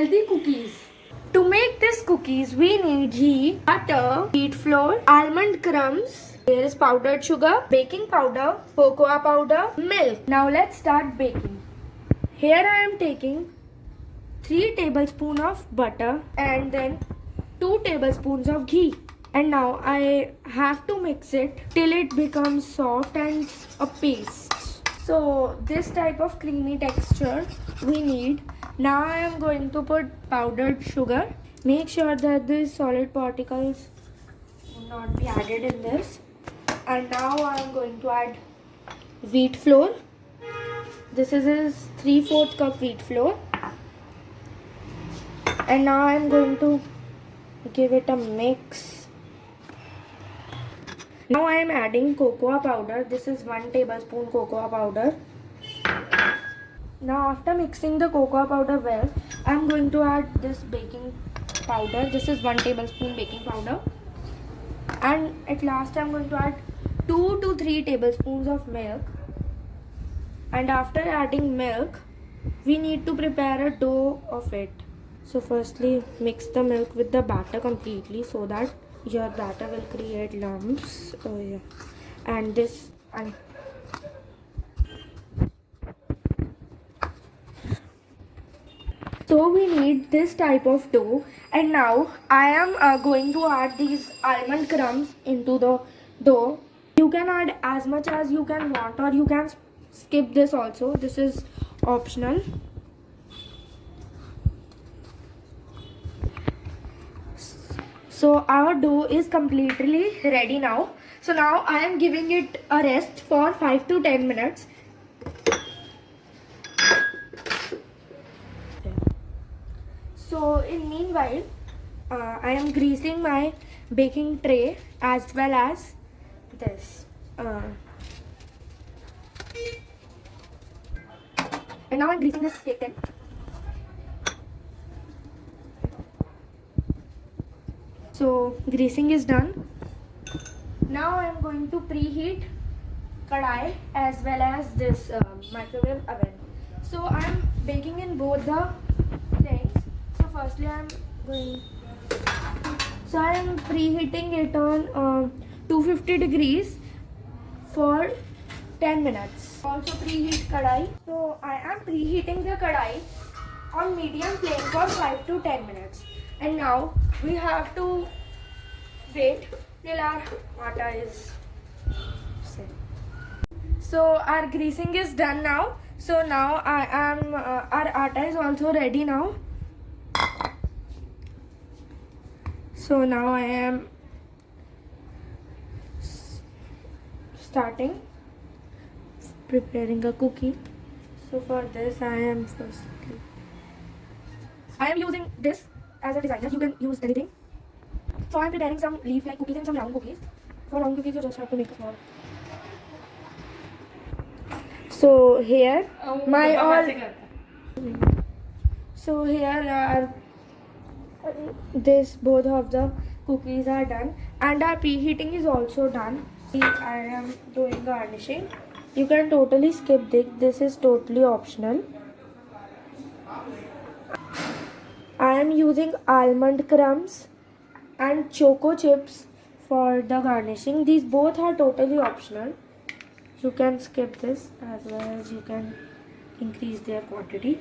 healthy cookies. To make this cookies, we need ghee, butter, wheat flour, almond crumbs. There is powdered sugar, baking powder, cocoa powder, milk. Now let's start baking. Here I am taking 3 tablespoons of butter and then 2 tablespoons of ghee. And now I have to mix it till it becomes soft and a paste. So this type of creamy texture we need. Now I am going to put powdered sugar. Make sure that these solid particles will not be added in this. And now I am going to add wheat flour. This is 3/4 cup wheat flour. And now I am going to give it a mix. Now I am adding cocoa powder. This is 1 tablespoon cocoa powder. Now after mixing the cocoa powder well, I am going to add this baking powder. This is 1 tablespoon baking powder. And at last I am going to add 2 to 3 tablespoons of milk. And after adding milk, we need to prepare a dough of it. So firstly, mix the milk with the batter completely so that your batter will create lumps. Oh yeah. And this so we need this type of dough. And now I am going to add these almond crumbs into the dough. You can add as much as you can want, or you can skip this also. This is optional. So our dough is completely ready now. So now I am giving it a rest for 5 to 10 minutes. So in meanwhile, I am greasing my baking tray as well as this. And now I'm greasing this cake tin. So greasing is done. Now I am going to preheat kadai as well as this microwave oven. So I am baking in both the things. So firstly I am preheating it on 250 degrees for 10 minutes. Also preheat kadai. So I am preheating the kadai on medium flame for 5 to 10 minutes. And now we have to wait till our atta is set. So our greasing is done now. So now our atta is also ready now. So now I am starting preparing a cookie. So for this I am using this as a designer. You can use anything. So I am preparing some leaf-like cookies and some round cookies. For round cookies you just have to make a small. So here So here are both of the cookies are done and our preheating is also done. See, I am doing garnishing. You can totally skip this. This is totally optional. I am using almond crumbs and choco chips for the garnishing. These both are totally optional. You can skip this as well as you can increase their quantity.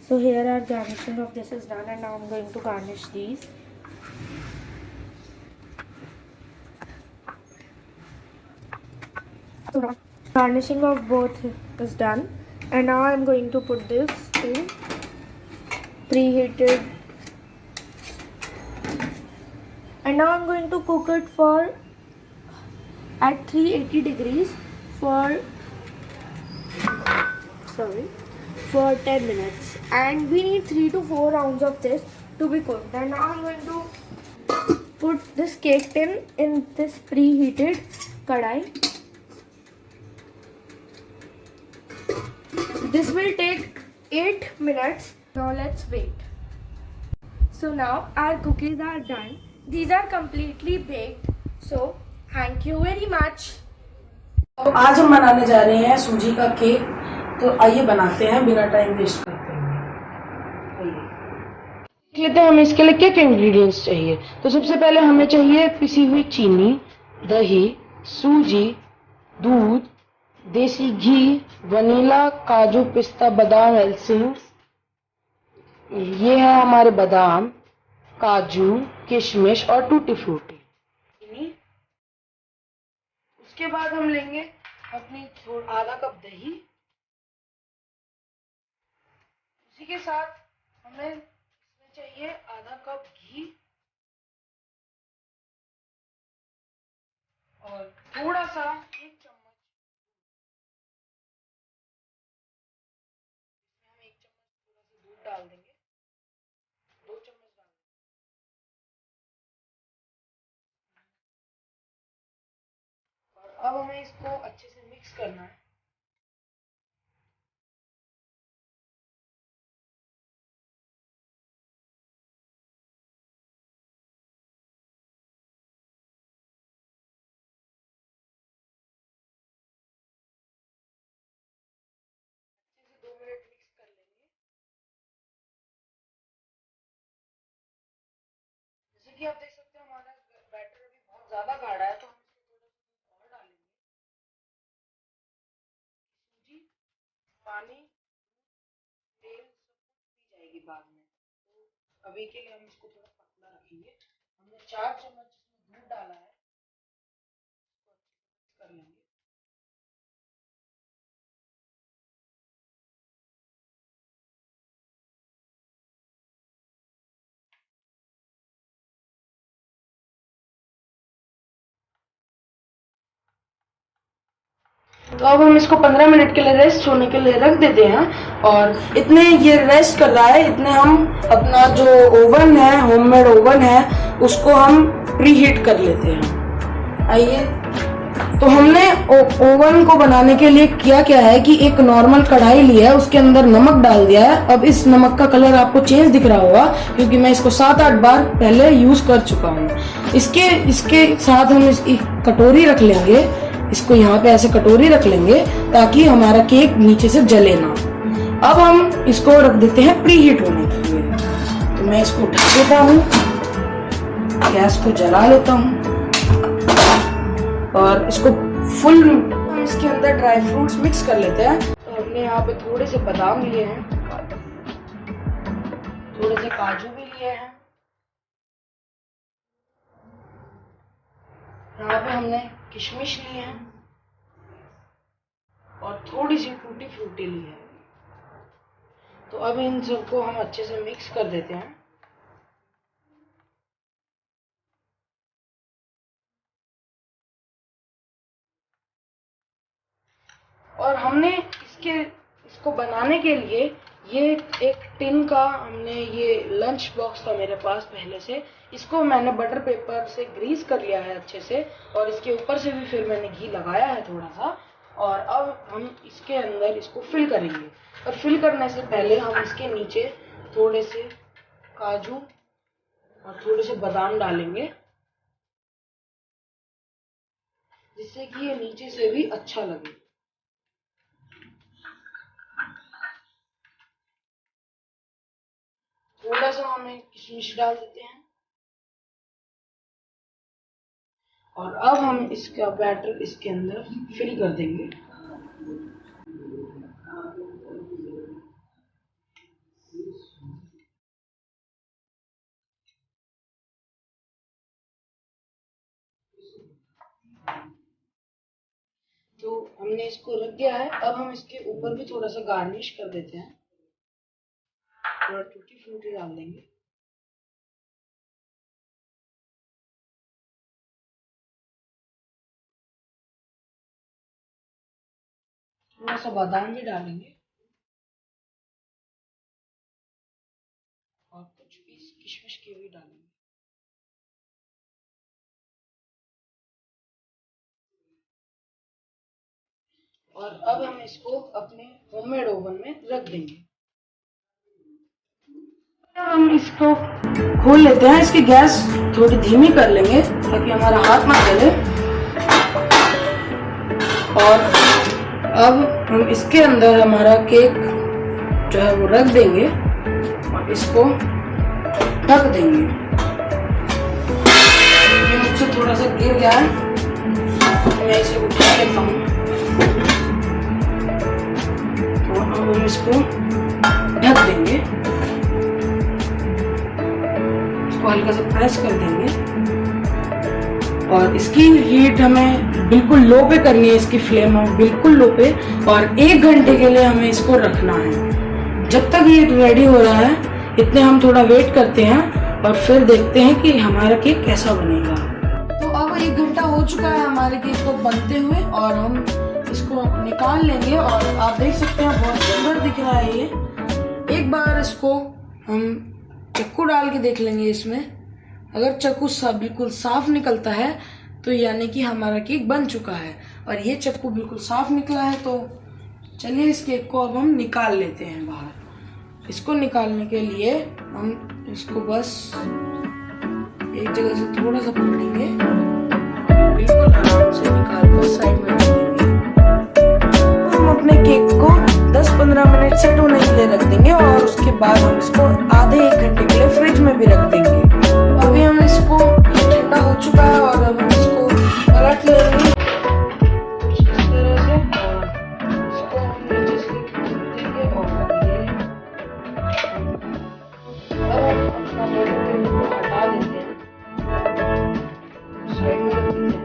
So here our garnishing of this is done and now I'm going to garnish these. So garnishing of both is done and now I'm going to put this in preheated and now I'm going to cook it at 380 degrees for 10 minutes, and we need 3 to 4 rounds of this to be cooked. And now I'm going to put this cake tin in this preheated kadai. This will take 8 minutes. Now let's wait. So now our cookies are done. These are completely baked. So thank you very much. आज हम बनाने जा रहे हैं सूजी का cake तो आइए बनाते हैं बिना टाइम वेस्ट करते हुए। देख लेते हैं हमें इसके लिए क्या क्या इंग्रेडिएंट्स चाहिए। तो सबसे पहले हमें चाहिए पिसी हुई चीनी, दही, सूजी, दूध, देसी घी, वनीला, काजू, पिस्ता, बादाम, एलसिंस। ये है हमारे बादाम, काजू, किशमिश और टूटी फ्रूटी। उसके बाद हम लेंगे अपनी आधा कप दही। उसी के साथ हमें इसमें चाहिए आधा कप घी और थोड़ा सा 1 चम्मच, हम 1 चम्मच थोड़ा सा दूध डाल देंगे, 2 चम्मच डाल देंगे। और अब हमें इसको अच्छे से मिक्स करना है। अच्छे से 2 मिनट मिक्स कर लेंगे। जैसे कि आप देख सकते हैं हमारा बैटर अभी बहुत ज्यादा गाढ़ा है, तो हम इसमें थोड़ा सा और डालेंगे। सूजी, पानी, तेल सब कुछ पी जाएगी बाद में, तो अभी के लिए हम इसको थोड़ा पतला रखेंगे। हमने 4 चम्मच इसमें दूध डाला है, इसको अच्छे से मिक्स कर लेंगे। तो अब हम इसको 15 मिनट के लिए रेस्ट होने के लिए रख देते हैं। और इतने ये रेस्ट कर रहा है, इतने हम अपना जो ओवन है, होममेड ओवन है, उसको हम प्री हीट कर लेते हैं। आइए, तो हमने ओवन को बनाने के लिए किया क्या है कि एक नॉर्मल कढ़ाई लिया है, उसके अंदर नमक डाल दिया है। अब इस नमक का कलर आपको चेंज दिख रहा होगा क्योंकि मैं इसको 7-8 बार पहले यूज कर चुका हूँ। इसके साथ हम एक कटोरी रख लेंगे, इसको यहाँ पे ऐसे कटोरी रख लेंगे ताकि हमारा केक नीचे से जले ना। अब हम इसको रख देते हैं प्री हीट होने के लिए। तो मैं इसको ढक देता हूँ, गैस को जला लेता हूँ और इसको फुल हम इसके अंदर ड्राई फ्रूट्स मिक्स कर लेते हैं। तो हमने यहाँ पे थोड़े से बादाम लिए हैं, थोड़े से काजू भी लिए हैं, यहाँ पे हमने किशमिश लिए हैं और थोड़ी सी टूटी फ्रूटी ली है। तो अब इन सबको हम अच्छे से मिक्स कर देते हैं। और हमने इसको बनाने के लिए ये एक टिन का हमने ये लंच बॉक्स था मेरे पास पहले से, इसको मैंने बटर पेपर से ग्रीस कर लिया है अच्छे से और इसके ऊपर से भी फिर मैंने घी लगाया है थोड़ा सा। और अब हम इसके अंदर इसको फिल करेंगे। और फिल करने से पहले हम इसके नीचे थोड़े से काजू और थोड़े से बादाम डालेंगे, जिससे कि ये नीचे से भी अच्छा लगे। थोड़ा सा हमें किशमिश डाल देते हैं और अब हम इसका बैटर इसके अंदर फिल कर देंगे। तो हमने इसको रख दिया है। अब हम इसके ऊपर भी थोड़ा सा गार्निश कर देते हैं, थोड़ा टूटी फ्रूटी डाल देंगे। थोड़ा सा बादाम भी डालेंगे और कुछ पीस किशमिश के भी डालेंगे। और अब हम इसको अपने होममेड ओवन में रख देंगे। हम इसको खोल लेते हैं, इसकी गैस थोड़ी धीमी कर लेंगे ताकि हमारा हाथ ना जले। और अब हम इसके अंदर हमारा केक जो है वो रख देंगे और इसको ढक देंगे। ये मुझसे थोड़ा सा गिर गया है, मैं इसे उठा लेता हूँ। तो अब हम इसको ढक देंगे, इसको हल्का सा प्रेस कर देंगे और इसकी हीट हमें बिल्कुल लो पे करनी है, इसकी फ्लेम हमें बिल्कुल लो पे, और 1 घंटे के लिए हमें इसको रखना है। जब तक ये रेडी हो रहा है इतने हम थोड़ा वेट करते हैं और फिर देखते हैं कि हमारा केक कैसा बनेगा। तो अब 1 घंटा हो चुका है हमारे केक को बनते हुए और हम इसको निकाल लेंगे और आप देख सकते हैं बहुत सुंदर दिख रहा है ये। एक बार इसको हम चक्कू डाल के देख लेंगे इसमें, अगर चक्कू बिल्कुल साफ निकलता है तो यानी कि हमारा केक बन चुका है, और ये चक्कू बिल्कुल साफ निकला है तो चलिए इस केक को अब हम निकाल लेते हैं बाहर। इसको निकालने के लिए हम इसको बस एक जगह से थोड़ा सा पकड़ेंगे, बिल्कुल आराम से निकाल कर साइड में रख देंगे। हम अपने केक को 10-15 मिनट सेट होने के लिए रख देंगे और उसके बाद हम इसको आधे 1 घंटे के लिए फ्रिज में भी रख देंगे। अभी हम इसको, ये ठंडा हो चुका है और अब हम इसको पलट लेंगे कुछ इस तरह से, और इसको हम नीचे से देंगे और ये अब हम अपना बॉइलिंग को हटा देते हैं, साइड में रख देते हैं।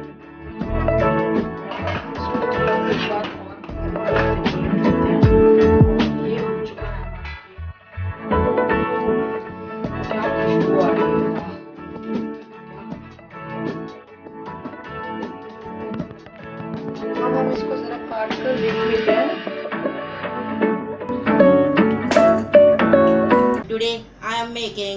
इसको थोड़ा देर बाद और ये हो चुका है क्या खुशबू आ रही है। अब हम इसको जरा काट कर देख लेते हैं। Today I am making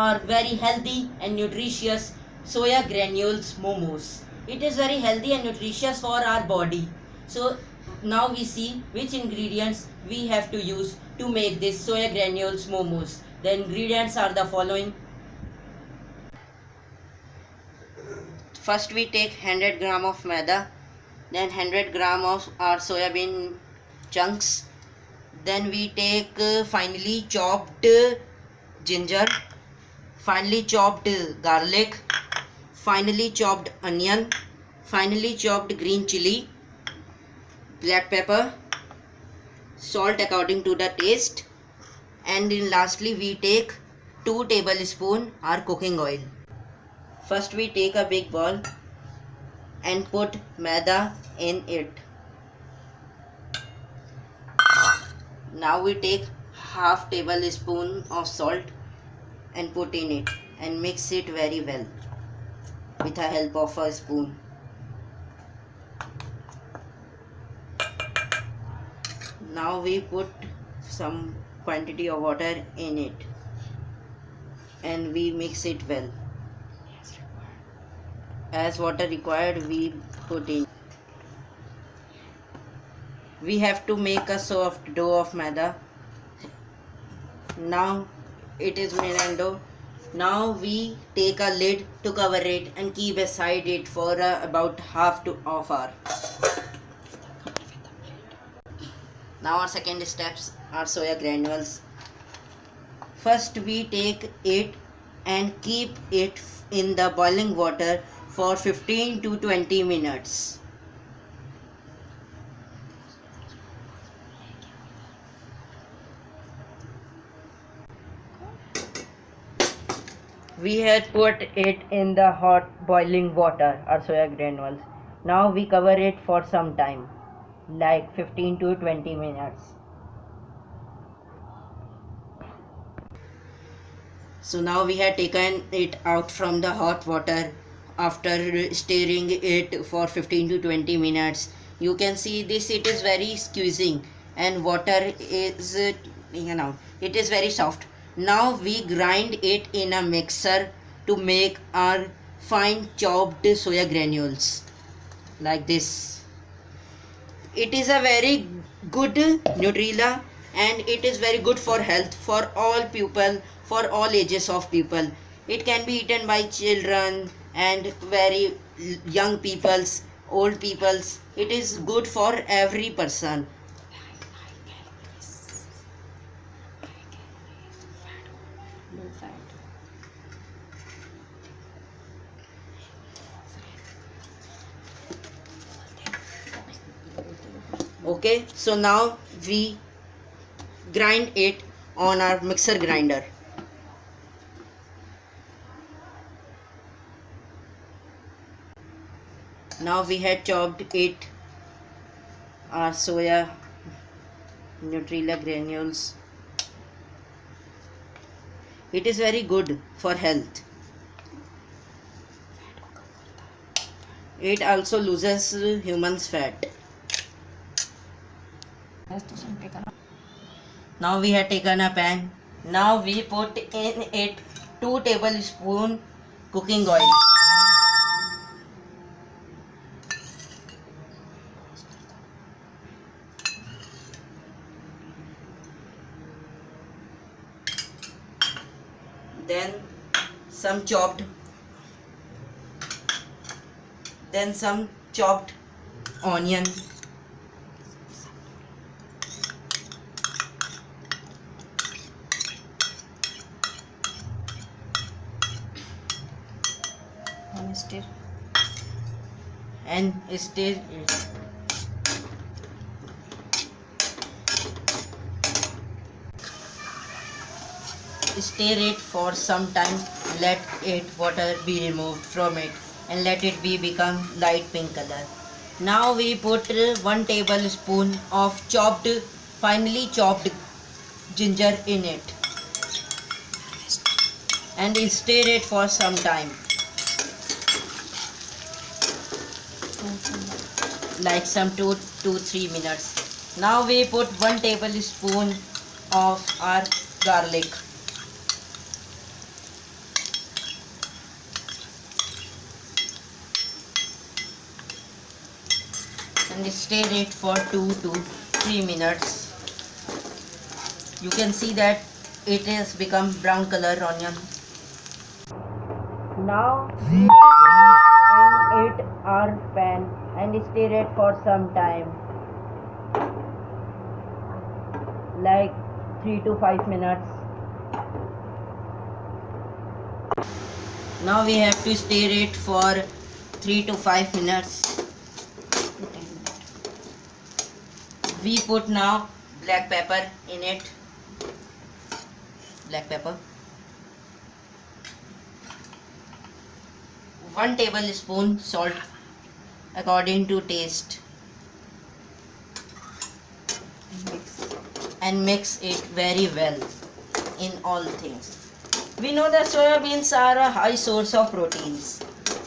our very healthy and nutritious soya granules momos. It is very healthy and nutritious for our body. So now we see which ingredients we have to use to make this soya granules momos. The ingredients are the following. First we take 100 gram of maida, then 100 gram of our soyabean chunks, then we take finely chopped ginger, finely chopped garlic, finely chopped onion, finely chopped green chili, black pepper, salt according to the taste, and then lastly we take 2 tablespoons our cooking oil. First we take a big bowl and put maida in it. Now we take half tablespoon of salt and put in it and mix it very well with the help of a spoon. Now we put some quantity of water in it and we mix it well. As water required we put in. We have to make a soft dough of maida. Now it is made and dough. Now we take a lid to cover it and keep aside it for about half hour. Now our second steps are soya granules. First we take it and keep it in the boiling water for 15 to 20 minutes. We had put it in the hot boiling water, our soya granules. Now we cover it for some time, like 15 to 20 minutes. So now we have taken it out from the hot water after stirring it for 15 to 20 minutes. You can see this, it is very squeezing and water is taken out. It is very soft. Now we grind it in a mixer to make our fine chopped soya granules like this. It is a very good Nutrilla and it is very good for health for all people, for all ages of people. It can be eaten by children and very young peoples, old peoples, It is good for every person. Okay, so now we grind it on our mixer grinder. Now we had chopped it, our soya Nutrilla granules. It is very good for health. It also loses humans fat. Now we have taken a pan. Now we put in it 2 tablespoons cooking oil. Then some chopped onion. And stir it. Stir it for some time. Let it water be removed from it and let it become light pink color. Now we put 1 tablespoon of finely chopped ginger in it and stir it for some time, like some 2 to 3 minutes. Now we put 1 tablespoon of our garlic. And stir it for 2 to 3 minutes. You can see that it has become brown color onion. Now we put in it our pan and stir it for some time, like 3 to 5 minutes. Now we have to stir it for 3 to 5 minutes. We put now black pepper in it. Black pepper. 1 tablespoon salt according to taste. And mix it very well in all things. We know that soya beans are a high source of proteins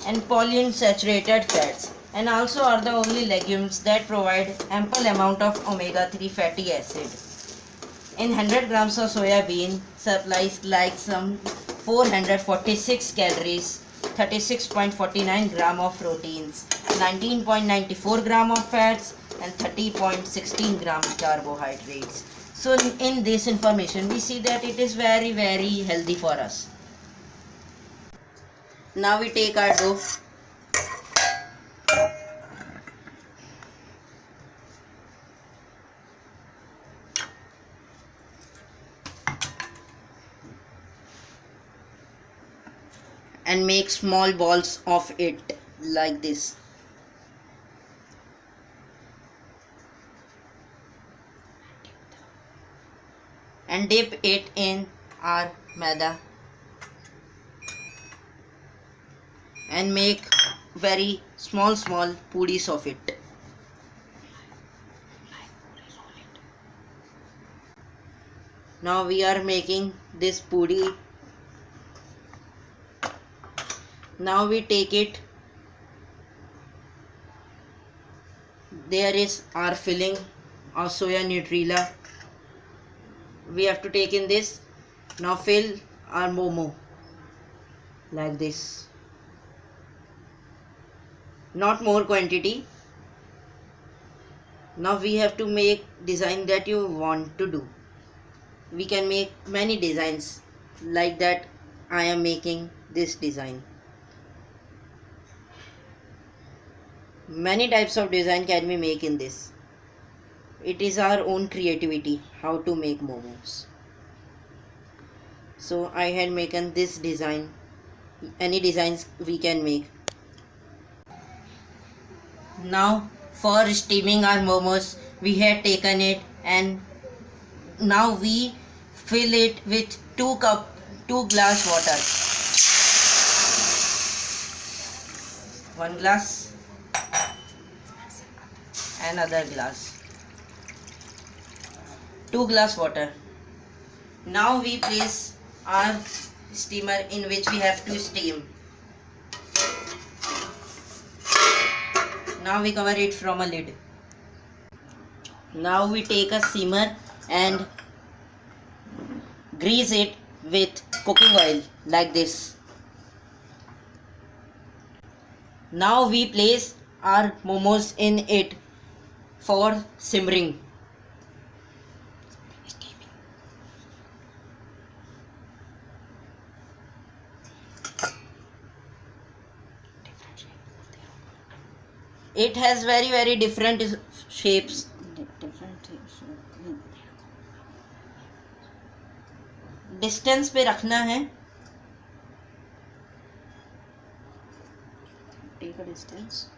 and polyunsaturated fats, and also are the only legumes that provide ample amount of omega-3 fatty acid. In 100 grams of soya bean supplies like some 446 calories, 36.49 gram of proteins, 19.94 gram of fats and 30.16 gram carbohydrates. So in this information we see that it is very healthy for us. Now we take our dough. And make small balls of it like this. And dip it in our maida and make very small puris of it. Now we are making this puri. Now we take it. There is our filling of soya Nutrilla. We have to take in this. Now fill our momo like this. Not more quantity. Now we have to make design that you want to do. We can make many designs like that. I am making this design. Many types of design can we make in this. It is our own creativity how to make momos. So I had making this design. Any designs we can make. Now for steaming our momos, we had taken it and now we fill it with 2 glass water. 1 glass, another glass, 2 glass water. Now we place our steamer in which we have to steam. Now we cover it from a lid. Now we take a simmer and grease it with cooking oil like this. Now we place our momos in it for simmering. It has very different shapes. Distance पे रखना है. Take a distance.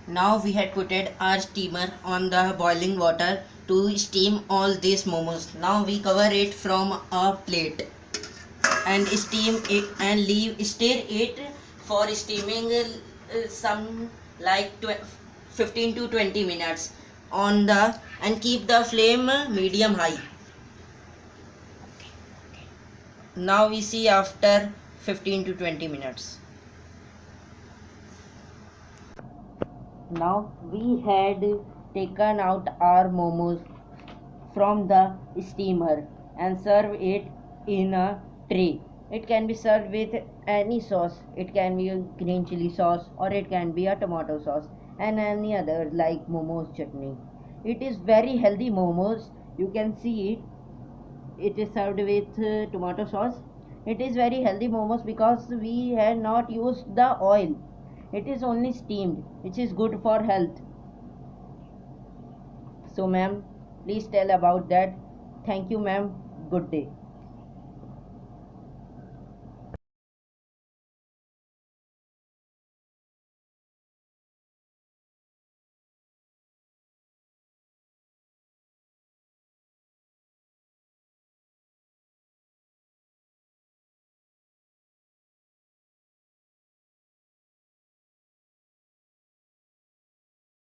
Now we had put our steamer on the boiling water to steam all these momos. Now we cover it from a plate and steam it and stir it for steaming some like 15 to 20 minutes on the and keep the flame medium high. Now we see after 15 to 20 minutes. Now we had taken out our momos from the steamer and serve it in a tray. It can be served with any sauce. It can be a green chili sauce or it can be a tomato sauce and any other like momos chutney. It is very healthy momos. You can see it. It is served with tomato sauce. It is very healthy momos because we had not used the oil. It is only steamed, which is good for health. So ma'am, please tell about that. Thank you ma'am. Good day.